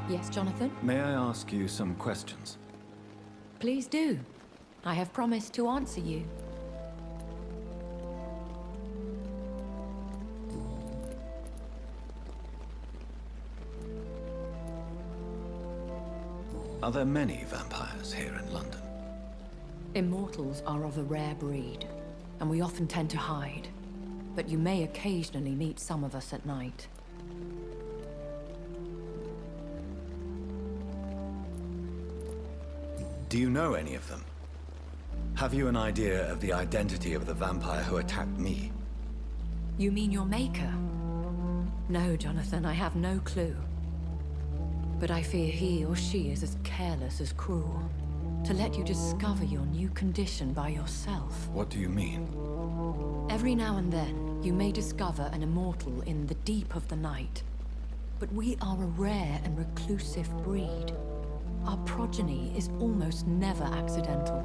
Yes, Jonathan? May I ask you some questions? Please do. I have promised to answer you. Are there many vampires here in London? Immortals are of a rare breed, and we often tend to hide. But you may occasionally meet some of us at night. Do you know any of them? Have you an idea of the identity of the vampire who attacked me? You mean your maker? No, Jonathan, I have no clue. But I fear he or she is as careless as cruel. To let you discover your new condition by yourself. What do you mean? Every now and then, you may discover an immortal in the deep of the night. But we are a rare and reclusive breed. Our progeny is almost never accidental.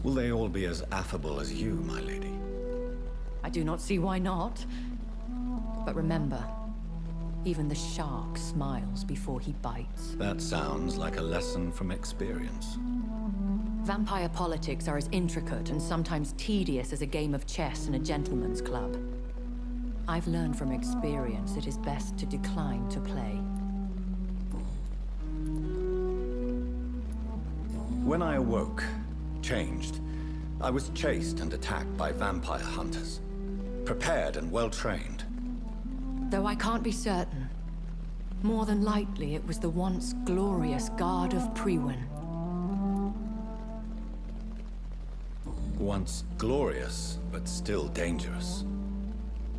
Will they all be as affable as you, my lady? I do not see why not. But remember, even the shark smiles before he bites. That sounds like a lesson from experience. Vampire politics are as intricate and sometimes tedious as a game of chess in a gentleman's club. I've learned from experience it is best to decline to play. When I awoke, changed, I was chased and attacked by vampire hunters. Prepared and well-trained. Though I can't be certain, more than likely it was the once glorious Guard of Priwen. Once glorious, but still dangerous.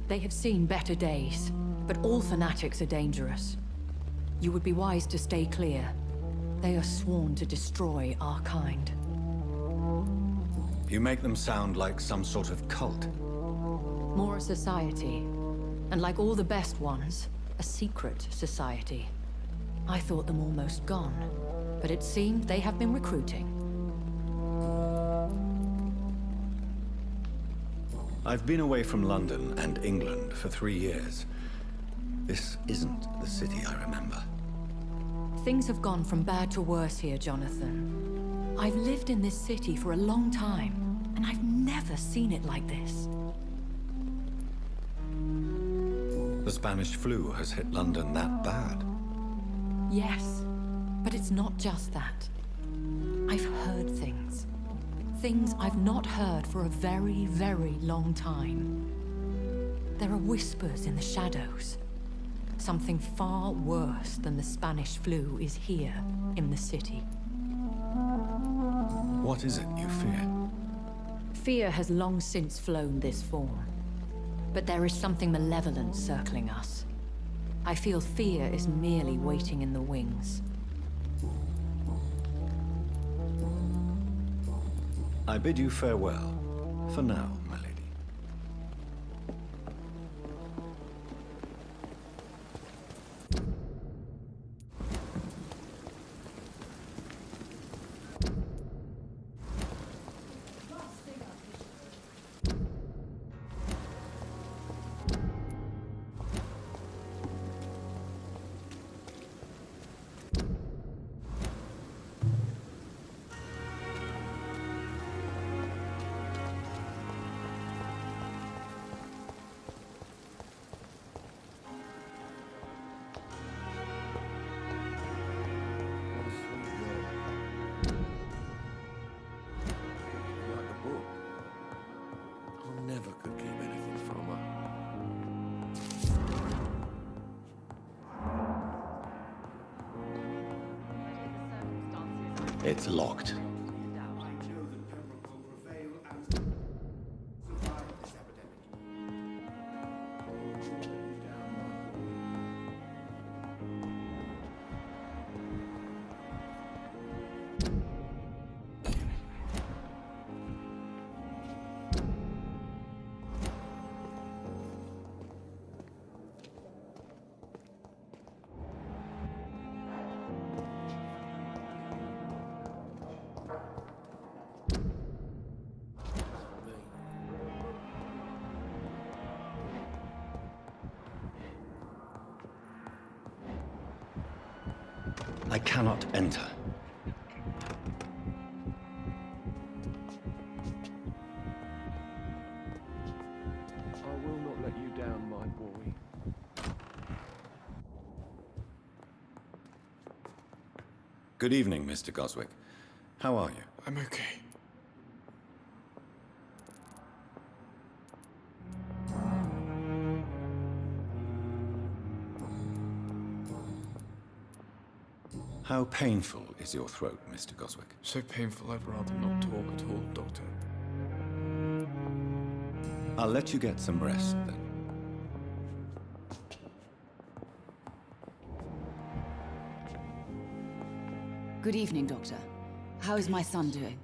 They have seen better days, but all fanatics are dangerous. You would be wise to stay clear. They are sworn to destroy our kind. You make them sound like some sort of cult. More a society, and like all the best ones, a secret society. I thought them almost gone, but it seemed they have been recruiting. I've been away from London and England for 3 years. This isn't the city I remember. Things have gone from bad to worse here, Jonathan. I've lived in this city for a long time, and I've never seen it like this. The Spanish flu has hit London that bad. Yes, but it's not just that. I've heard things. Things I've not heard for a very, very long time. There are whispers in the shadows. Something far worse than the Spanish flu is here in the city. What is it you fear? Fear has long since flown this form. But there is something malevolent circling us. I feel fear is merely waiting in the wings. I bid you farewell, for now, my lady. Never could keep anything from her. It's locked. cannot enter. I will not let you down, my boy. Good evening, Mr. Goswick. How are you? I'm okay. How painful is your throat, Mr. Goswick? So painful I'd rather not talk at all, Doctor. I'll let you get some rest, then. Good evening, Doctor. How is my son doing?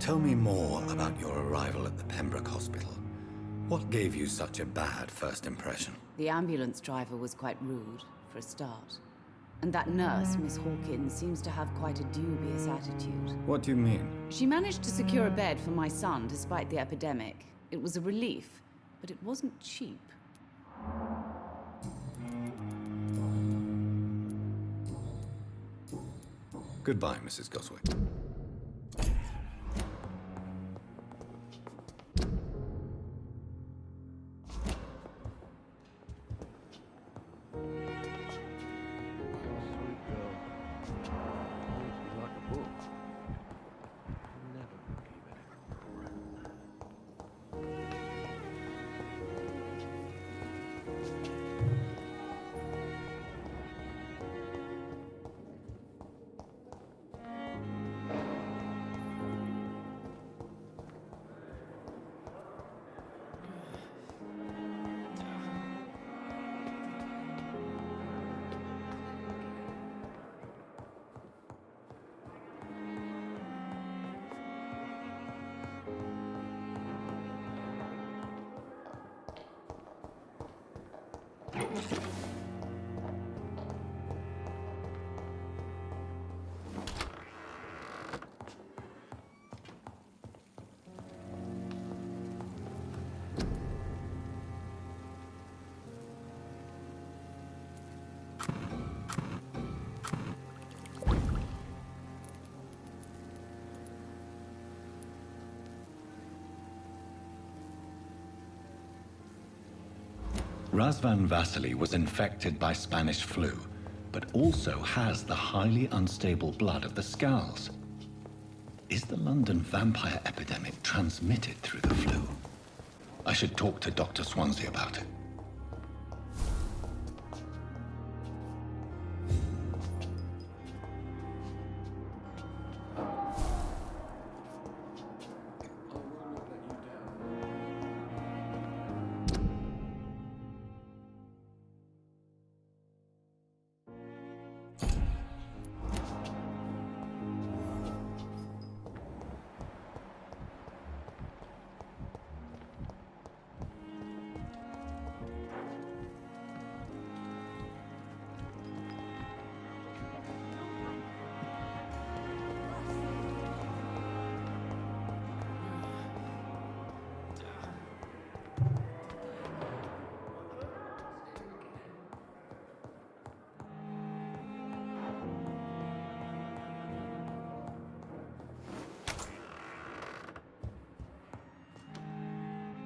Tell me more about your arrival at the Pembroke Hospital. What gave you such a bad first impression? The ambulance driver was quite rude, for a start. And that nurse, Miss Hawkins, seems to have quite a dubious attitude. What do you mean? She managed to secure a bed for my son despite the epidemic. It was a relief, but it wasn't cheap. Goodbye, Mrs. Goswick. Sweet girl. Always be like a book. Never could keep anything from her. Razvan Vasily was infected by Spanish flu, but also has the highly unstable blood of the Scowls. Is the London vampire epidemic transmitted through the flu? I should talk to Dr. Swansea about it.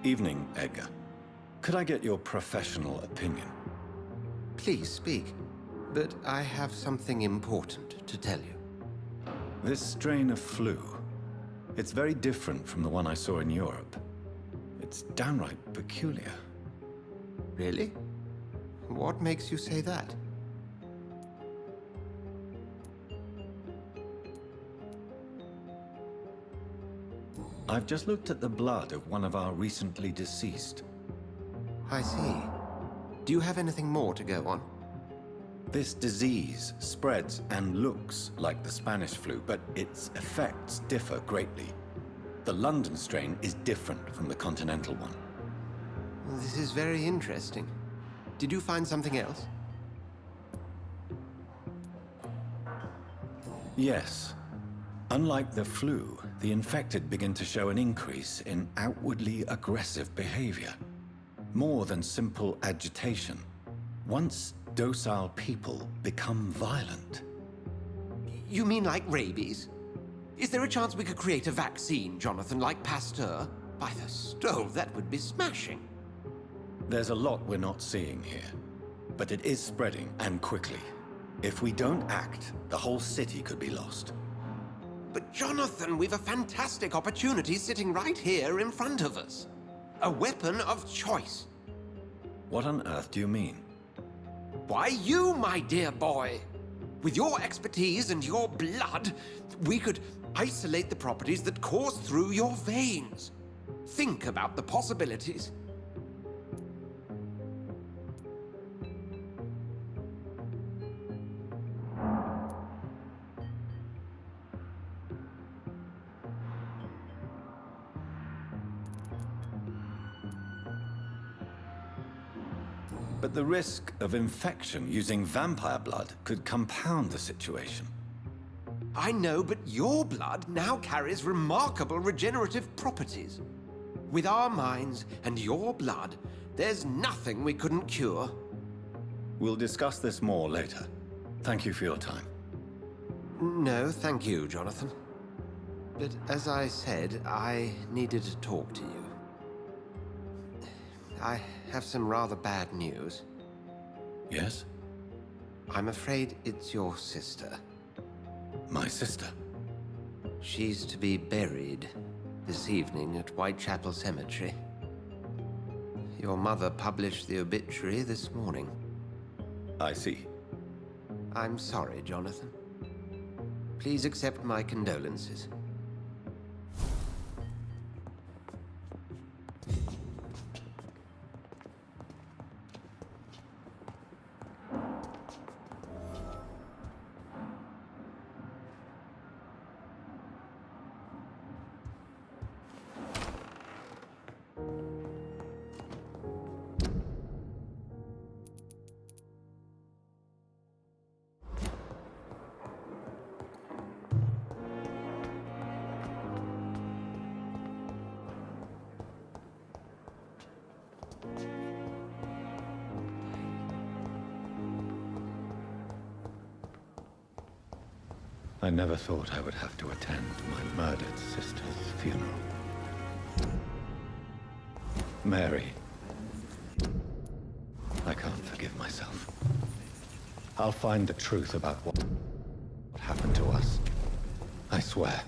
Evening, Edgar. Could I get your professional opinion? Please speak, but I have something important to tell you. This strain of flu, it's very different from the one I saw in Europe. It's downright peculiar. Really? What makes you say that? I've just looked at the blood of one of our recently deceased. I see. Do you have anything more to go on? This disease spreads and looks like the Spanish flu, but its effects differ greatly. The London strain is different from the continental one. This is very interesting. Did you find something else? Yes. Unlike the flu, the infected begin to show an increase in outwardly aggressive behavior. More than simple agitation. Once docile people become violent. You mean like rabies? Is there a chance we could create a vaccine, Jonathan, like Pasteur? By the stove, that would be smashing. There's a lot we're not seeing here, but it is spreading, and quickly. If we don't act, the whole city could be lost. But Jonathan, we've a fantastic opportunity sitting right here in front of us. A weapon of choice. What on earth do you mean? Why, you, my dear boy. With your expertise and your blood, we could isolate the properties that course through your veins. Think about the possibilities. But the risk of infection using vampire blood could compound the situation. I know, but your blood now carries remarkable regenerative properties. With our minds and your blood, there's nothing we couldn't cure. We'll discuss this more later. Thank you for your time. No, thank you, Jonathan. But as I said, I needed to talk to you. I have some rather bad news. Yes? I'm afraid it's your sister. My sister? She's to be buried this evening at Whitechapel Cemetery. Your mother published the obituary this morning. I see. I'm sorry, Jonathan. Please accept my condolences. I never thought I would have to attend my murdered sister's funeral. Mary. I can't forgive myself. I'll find the truth about what happened to us. I swear.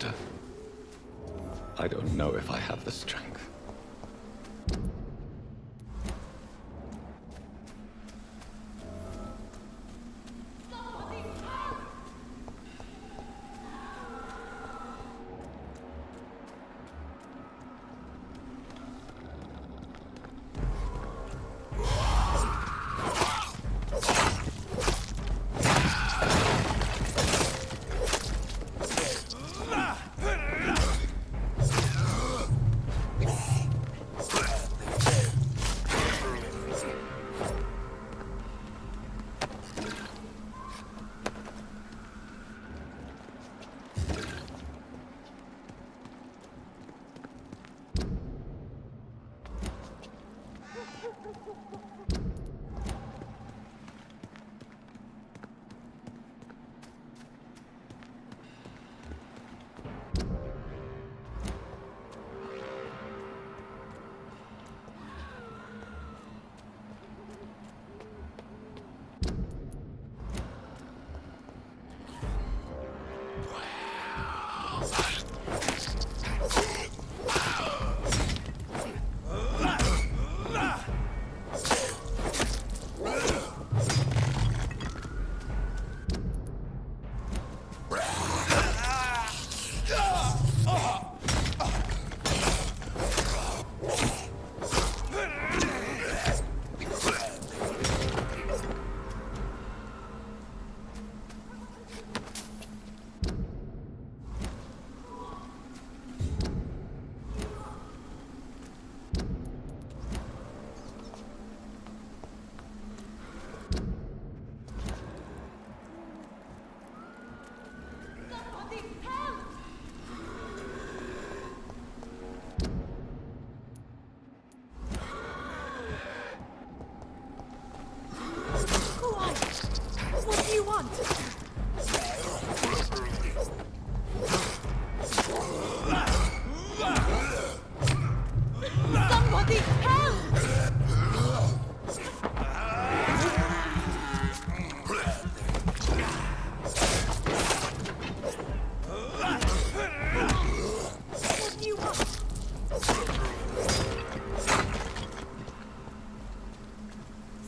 monster. I don't know if I have the strength.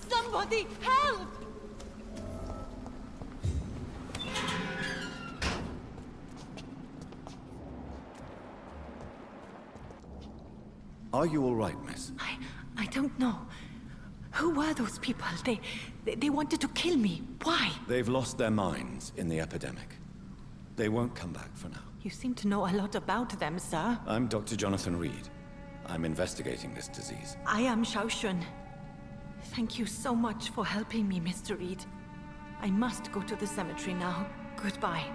Somebody help! Are you all right, miss? I don't know. Who were those people? They wanted to kill me. Why? They've lost their minds in the epidemic. They won't come back for now. You seem to know a lot about them, sir. I'm Dr. Jonathan Reed. I'm investigating this disease. I am Xiaoxun. Thank you so much for helping me, Mr. Reed. I must go to the cemetery now. Goodbye.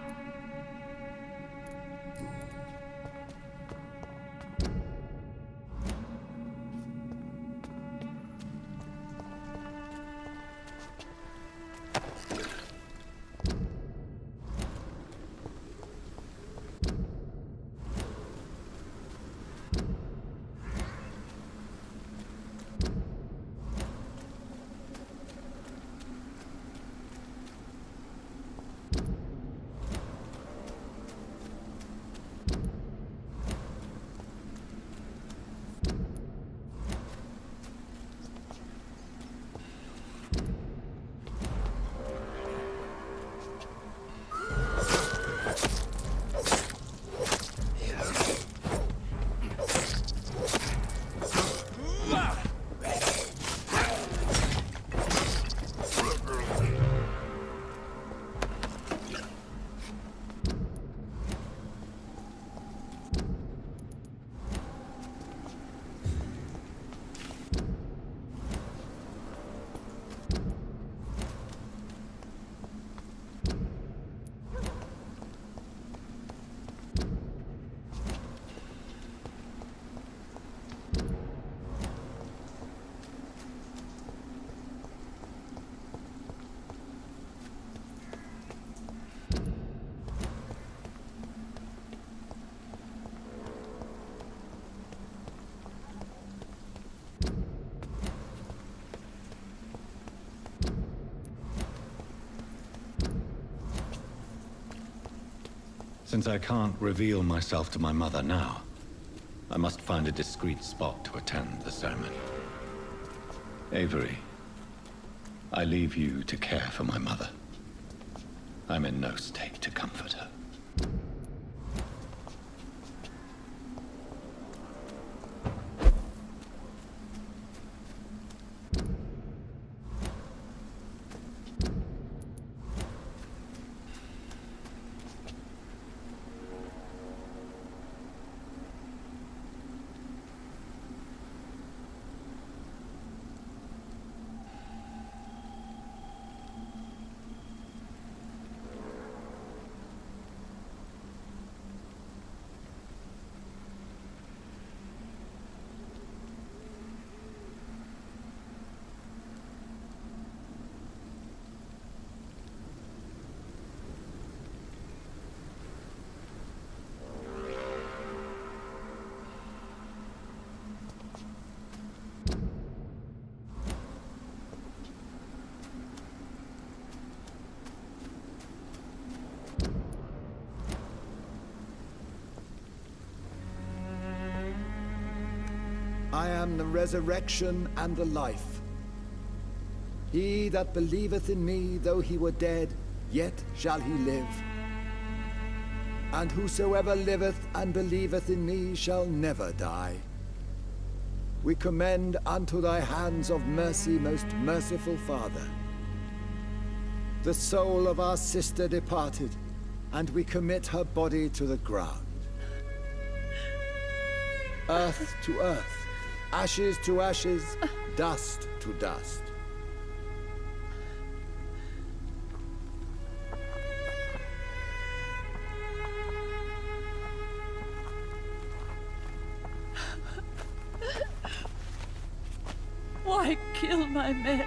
Since I can't reveal myself to my mother now, I must find a discreet spot to attend the ceremony. Avery, I leave you to care for my mother. I'm in no state to comfort her. I am the resurrection and the life. He that believeth in me, though he were dead, yet shall he live. And whosoever liveth and believeth in me shall never die. We commend unto thy hands of mercy, most merciful Father, the soul of our sister departed, and we commit her body to the ground. Earth to earth, ashes to ashes, dust to dust. Why kill my Mary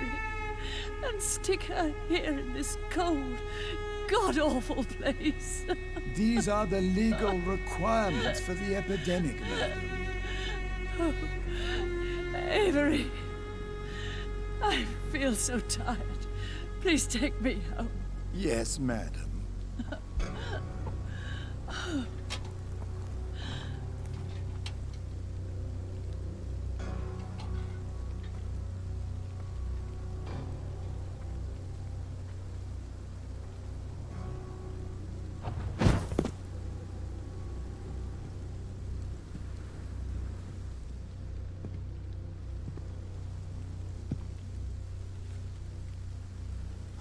and stick her here in this cold, god-awful place? These are the legal requirements for the epidemic, madam. Oh, Avery, I feel so tired. Please take me home. Yes, madam.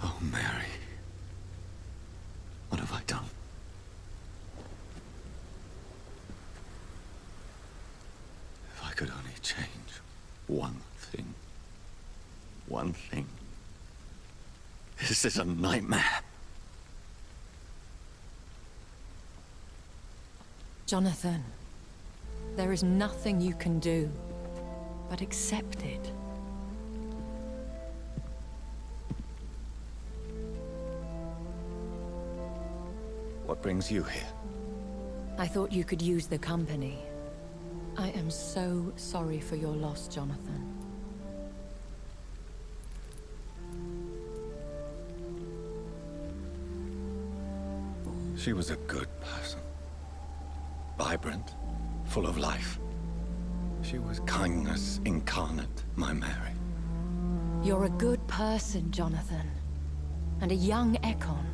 Oh, Mary. What have I done? If I could only change one thing. One thing. This is a nightmare. Jonathan, there is nothing you can do but accept it. What brings you here? I thought you could use the company. I am so sorry for your loss, Jonathan. She was a good person. Vibrant, full of life. She was kindness incarnate, my Mary. You're a good person, Jonathan. And a young Ekon.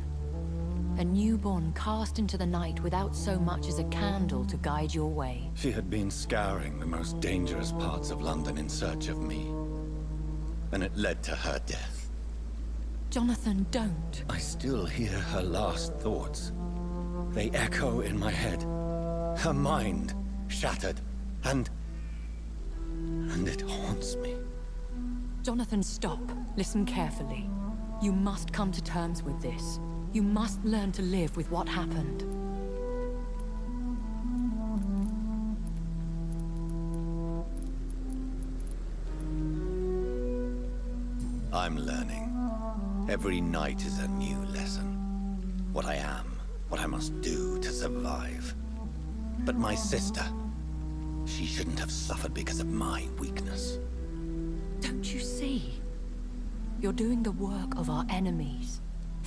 A newborn cast into the night without so much as a candle to guide your way. She had been scouring the most dangerous parts of London in search of me. And it led to her death. Jonathan, don't. I still hear her last thoughts. They echo in my head. Her mind shattered, and it haunts me. Jonathan, stop. Listen carefully. You must come to terms with this. You must learn to live with what happened. I'm learning. Every night is a new lesson. What I am, what I must do to survive. But my sister, she shouldn't have suffered because of my weakness. Don't you see? You're doing the work of our enemies,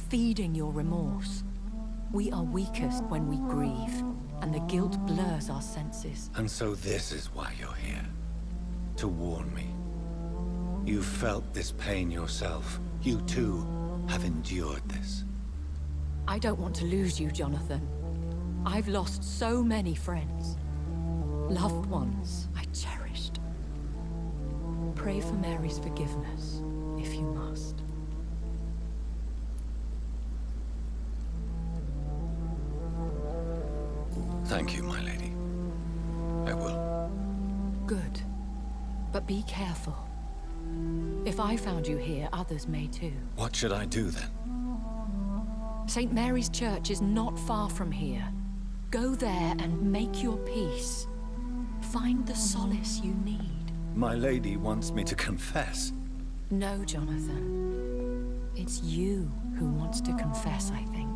feeding your remorse. We are weakest when we grieve, and the guilt blurs our senses. And so this is why you're here. To warn me. You felt this pain yourself. You too have endured this. I don't want to lose you, Jonathan. I've lost so many friends. Loved ones I cherished. Pray for Mary's forgiveness, if you must. Thank you, my lady. I will. Good. But be careful. If I found you here, others may too. What should I do then? St. Mary's Church is not far from here. Go there and make your peace. Find the solace you need. My lady wants me to confess. No, Jonathan. It's you who wants to confess, I think.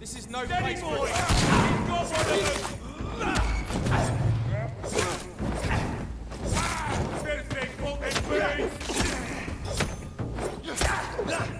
This is no place for it. You've got one of them.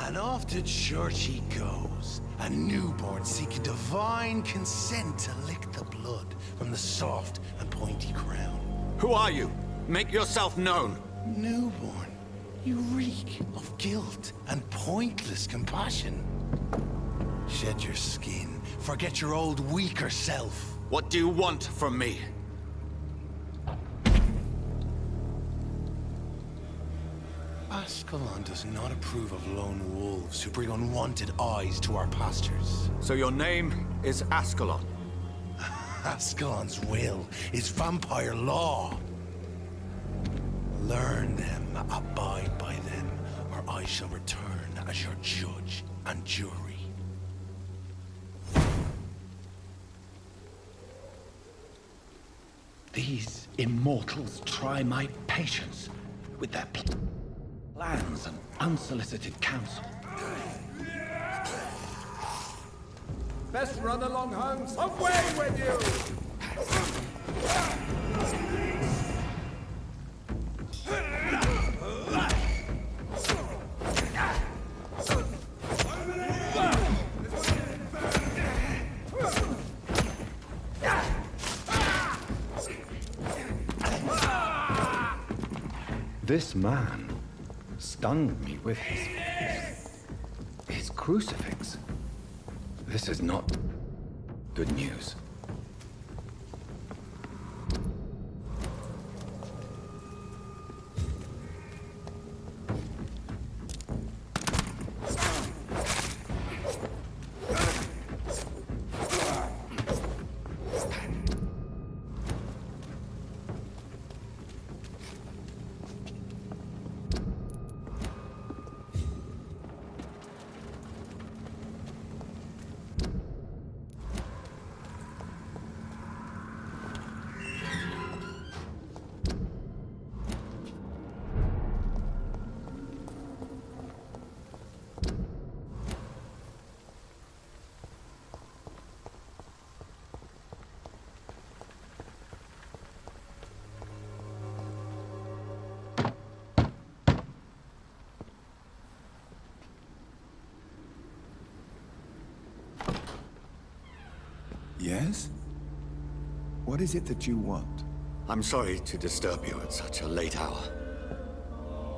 And off to church he goes, a newborn seeking divine consent to lick the blood from the soft and pointy crown. Who are you? Make yourself known. Newborn, you reek of guilt and pointless compassion. Shed your skin, forget your old weaker self. What do you want from me? Ascalon does not approve of lone wolves who bring unwanted eyes to our pastures. So your name is Ascalon? Ascalon's will is vampire law. Learn them, abide by them, or I shall return as your judge and jury. These immortals try my patience with their plans and unsolicited counsel. Best run along home. Away with you! This man stunned me with his crucifix. This is not good news. Yes? What is it that you want? I'm sorry to disturb you at such a late hour.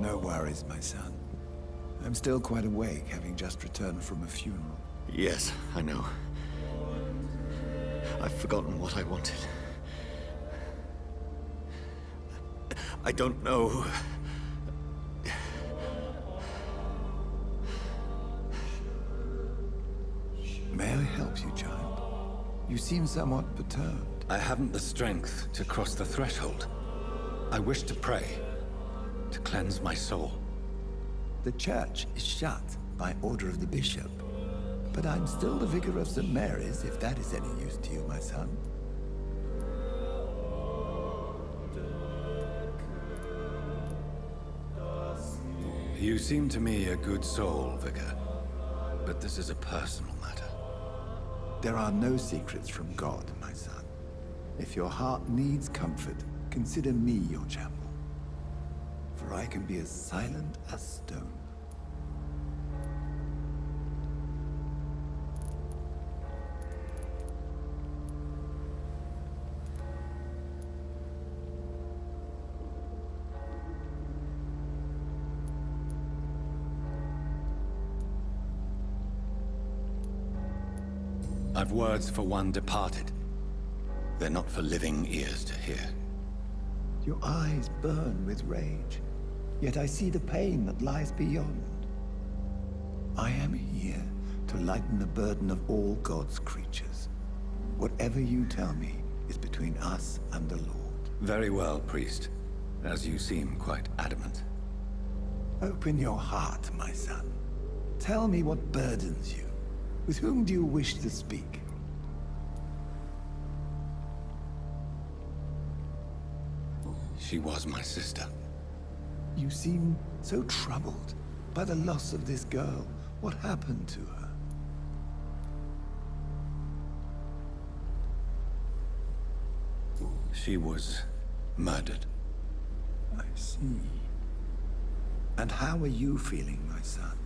No worries, my son. I'm still quite awake, having just returned from a funeral. Yes, I know. I've forgotten what I wanted. I don't know. May I help you, child? You seem somewhat perturbed. I haven't the strength to cross the threshold. I wish to pray, to cleanse my soul. The church is shut by order of the bishop. But I'm still the vicar of St. Mary's, if that is any use to you, my son. You seem to me a good soul, Vicar. But this is a personal matter. There are no secrets from God, my son. If your heart needs comfort, consider me your chapel. For I can be as silent as stone. I've words for one departed. They're not for living ears to hear. Your eyes burn with rage, yet I see the pain that lies beyond. I am here to lighten the burden of all God's creatures. Whatever you tell me is between us and the Lord. Very well, priest. As you seem quite adamant. Open your heart, my son. Tell me what burdens you. With whom do you wish to speak? She was my sister. You seem so troubled by the loss of this girl. What happened to her? She was murdered. I see. And how are you feeling, my son?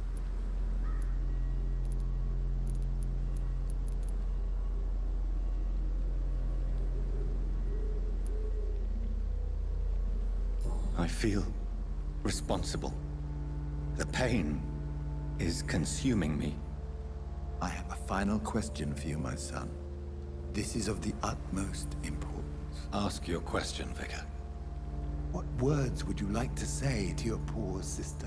I feel responsible. The pain is consuming me. I have a final question for you, my son. This is of the utmost importance. Ask your question, Vicar. What words would you like to say to your poor sister?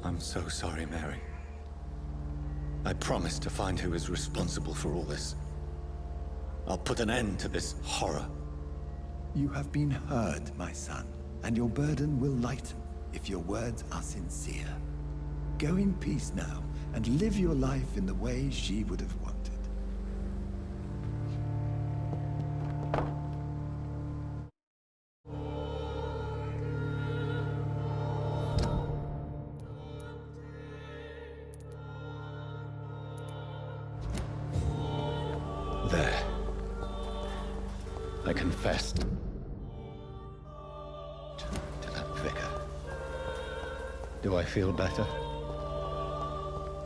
I'm so sorry, Mary. I promise to find who is responsible for all this. I'll put an end to this horror. You have been heard, my son, and your burden will lighten if your words are sincere. Go in peace now, and live your life in the way she would have wanted. There. I confessed to that vicar. Do I feel better?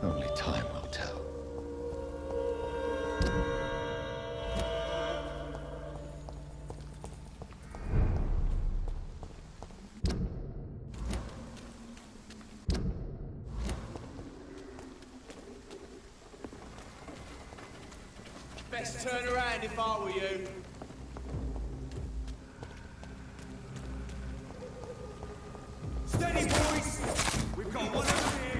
Only time will tell. Best turn around if I were you. Steady, boys! We've got one over here.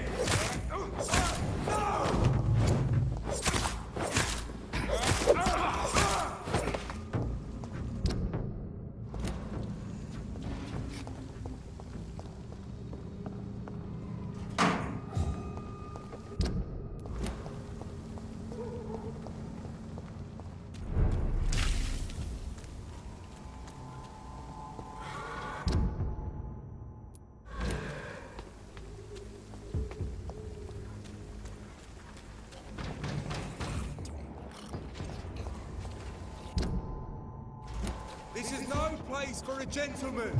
This is no place for a gentleman.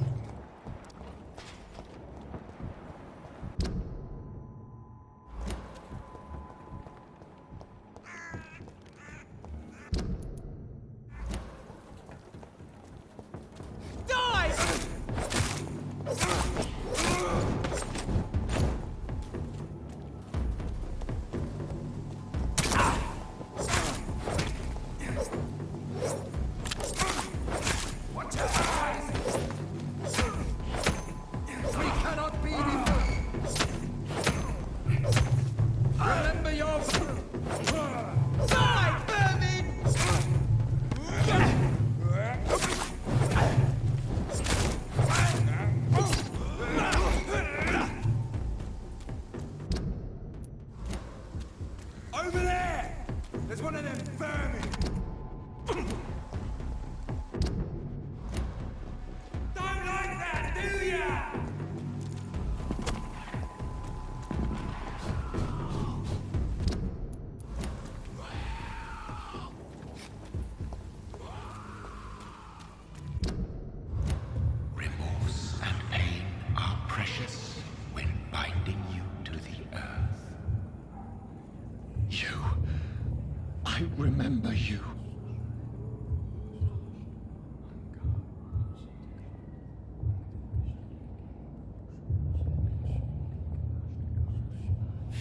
I remember you.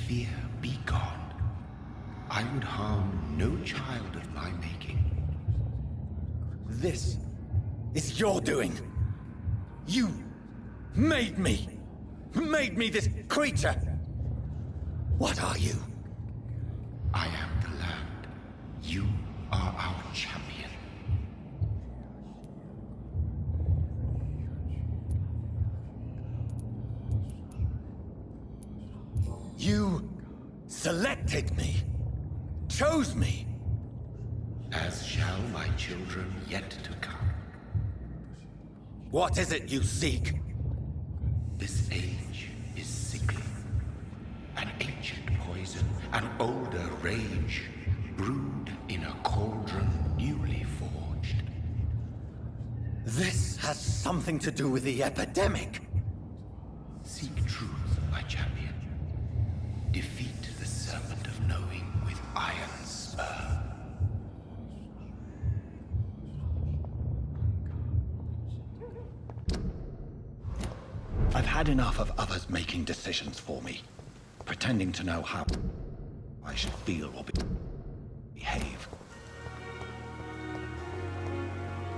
Fear be gone. I would harm no child of my making. This is your doing. You made me. Made me this creature. What are you? I am the land. You are our champion. You selected me. Chose me. As shall my children yet to come. What is it you seek? This age is sickly. An ancient poison, an older rage, brewed in a cauldron newly forged. This has something to do with the epidemic. Seek truth, my champion. Defeat the serpent of knowing with iron spur. I've had enough of others making decisions for me, pretending to know how I should feel or behave.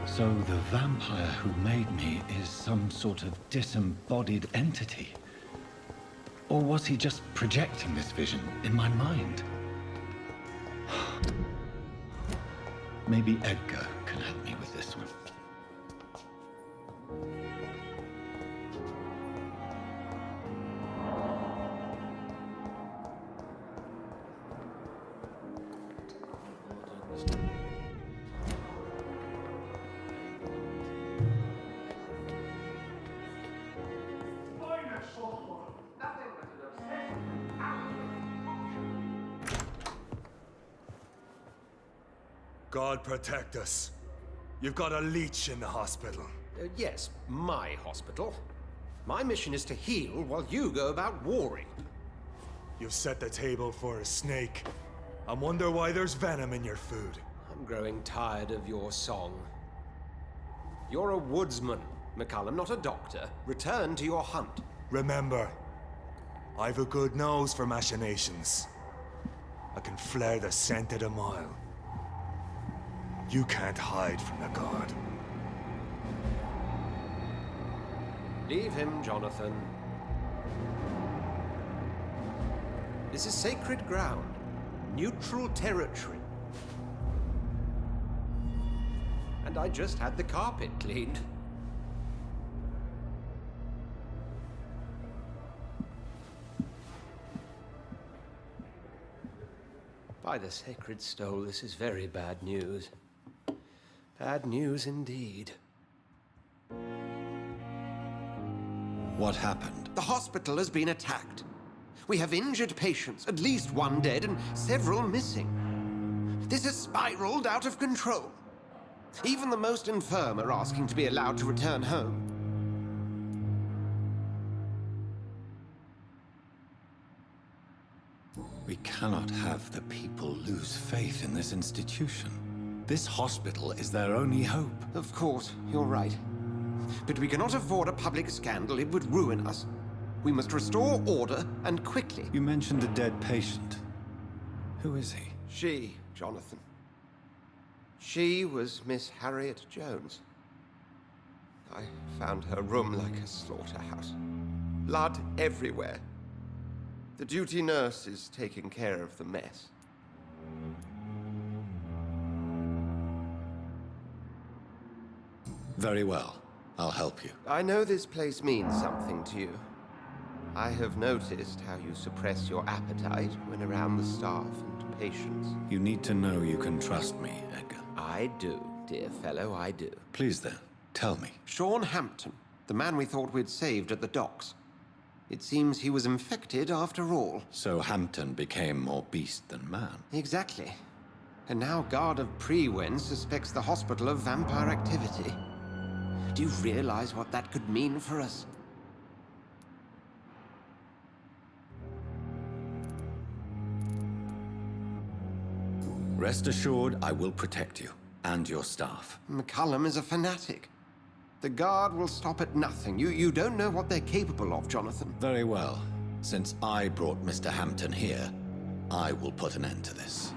So the vampire who made me is some sort of disembodied entity? Or was he just projecting this vision in my mind? Maybe Edgar can help me with this one. God protect us. You've got a leech in the hospital. Yes, my hospital. My mission is to heal while you go about warring. You've set the table for a snake. I wonder why there's venom in your food. I'm growing tired of your song. You're a woodsman, McCallum, not a doctor. Return to your hunt. Remember, I've a good nose for machinations. I can flare the scent at a mile. You can't hide from the guard. Leave him, Jonathan. This is sacred ground. Neutral territory. And I just had the carpet cleaned. By the sacred stole, this is very bad news. Bad news indeed. What happened? The hospital has been attacked. We have injured patients, at least one dead and several missing. This has spiraled out of control. Even the most infirm are asking to be allowed to return home. We cannot have the people lose faith in this institution. This hospital is their only hope. Of course, you're right. But we cannot afford a public scandal. It would ruin us. We must restore order, and quickly. You mentioned a dead patient. Who is he? She, Jonathan. She was Miss Harriet Jones. I found her room like a slaughterhouse. Blood everywhere. The duty nurse is taking care of the mess. Very well. I'll help you. I know this place means something to you. I have noticed how you suppress your appetite when around the staff and patients. You need to know you can trust me, Edgar. I do, dear fellow, I do. Please then, tell me. Sean Hampton, the man we thought we'd saved at the docks. It seems he was infected after all. So Hampton became more beast than man. Exactly. And now Guard of Prewen suspects the hospital of vampire activity. Do you realize what that could mean for us? Rest assured, I will protect you and your staff. McCullum is a fanatic. The Guard will stop at nothing. You don't know what they're capable of, Jonathan. Very well. Since I brought Mr. Hampton here, I will put an end to this.